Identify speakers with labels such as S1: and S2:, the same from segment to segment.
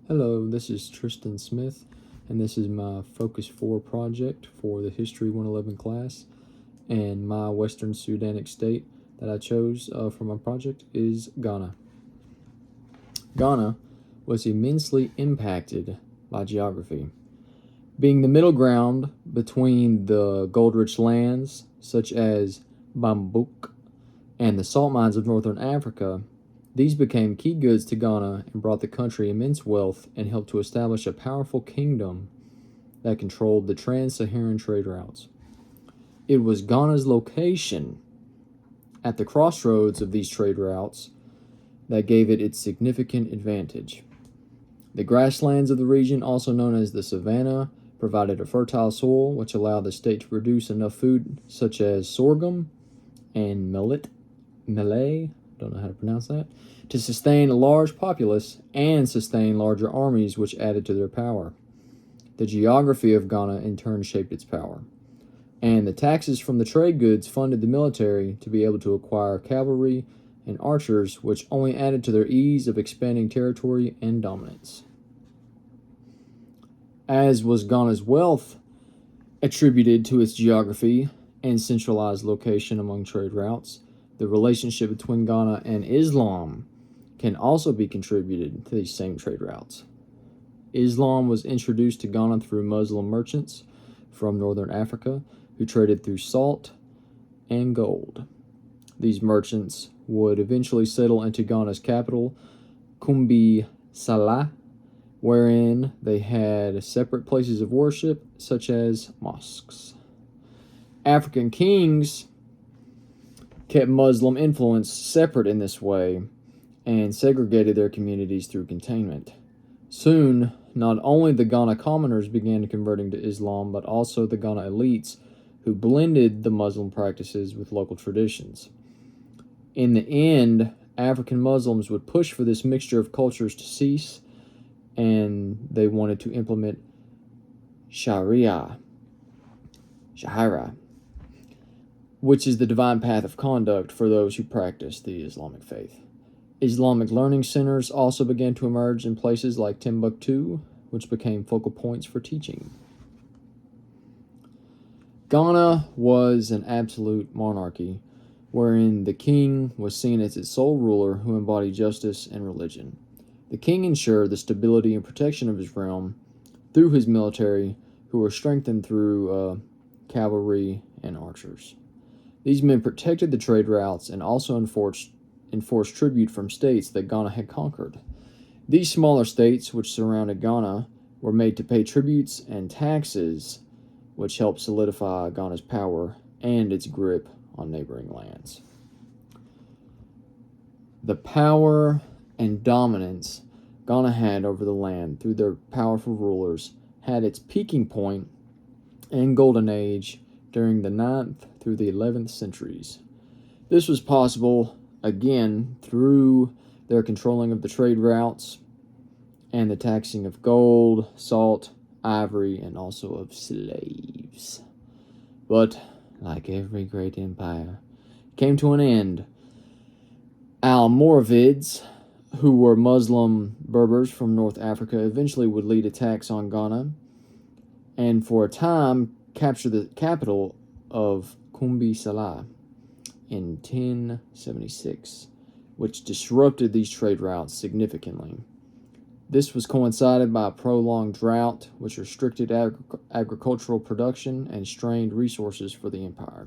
S1: Hello, this is Tristan Smith, and this is my Focus 4 project for the History 111 class. And my Western Sudanic state that I chose for my project is Ghana. Ghana was immensely impacted by geography. Being the middle ground between the gold-rich lands, such as Bambouk, and the salt mines of northern Africa, these became key goods to Ghana and brought the country immense wealth and helped to establish a powerful kingdom that controlled the trans-Saharan trade routes. It was Ghana's location at the crossroads of these trade routes that gave it its significant advantage. The grasslands of the region, also known as the savanna, provided a fertile soil which allowed the state to produce enough food such as sorghum and millet, don't know how to pronounce that, to sustain a large populace and sustain larger armies, which added to their power. The geography of Ghana in turn shaped its power, and the taxes from the trade goods funded the military to be able to acquire cavalry and archers, which only added to their ease of expanding territory and dominance. As was Ghana's wealth attributed to its geography and centralized location among trade routes, the relationship between Ghana and Islam can also be contributed to these same trade routes. Islam was introduced to Ghana through Muslim merchants from northern Africa who traded through salt and gold. These merchants would eventually settle into Ghana's capital, Kumbi Salah, wherein they had separate places of worship such as mosques. African kings kept Muslim influence separate in this way and segregated their communities through containment. Soon, not only the Ghana commoners began converting to Islam, but also the Ghana elites who blended the Muslim practices with local traditions. In the end, African Muslims would push for this mixture of cultures to cease, and they wanted to implement Shahara, which is the divine path of conduct for those who practice the Islamic faith. Islamic learning centers also began to emerge in places like Timbuktu, which became focal points for teaching. Ghana was an absolute monarchy, wherein the king was seen as its sole ruler who embodied justice and religion. The king ensured the stability and protection of his realm through his military, who were strengthened through cavalry and archers. These men protected the trade routes and also enforced tribute from states that Ghana had conquered. These smaller states, which surrounded Ghana, were made to pay tributes and taxes, which helped solidify Ghana's power and its grip on neighboring lands. The power and dominance Ghana had over the land through their powerful rulers had its peaking point and golden age during the 9th through the 11th centuries. This was possible, again, through their controlling of the trade routes and the taxing of gold, salt, ivory, and also of slaves. But, like every great empire, it came to an end. Almoravids, who were Muslim Berbers from North Africa, eventually would lead attacks on Ghana, and for a time capture the capital of Kumbi Salah in 1076, which disrupted these trade routes significantly. This was coincided by a prolonged drought, which restricted agricultural production and strained resources for the empire.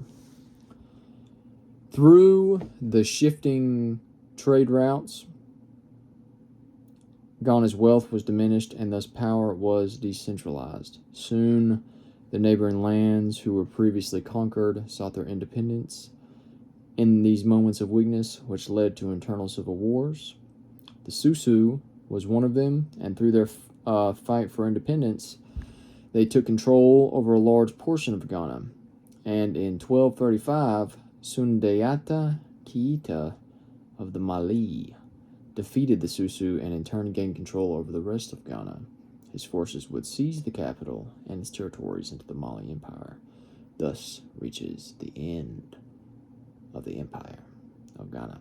S1: Through the shifting trade routes, Ghana's wealth was diminished and thus power was decentralized. Soon, the neighboring lands who were previously conquered sought their independence. In these moments of weakness, which led to internal civil wars, the Susu was one of them, and through their fight for independence, they took control over a large portion of Ghana. And in 1235, Sundiata Keita of the Mali defeated the Susu and in turn gained control over the rest of Ghana. His forces would seize the capital and its territories into the Mali Empire. Thus reaches the end of the Empire of Ghana.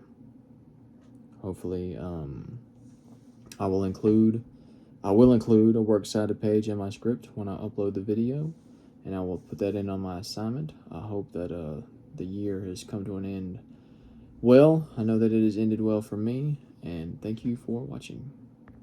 S1: Hopefully, I will include I will include a works cited page in my script when I upload the video, and I will put that in on my assignment. I hope that the year has come to an end well. I know that it has ended well for me, and thank you for watching.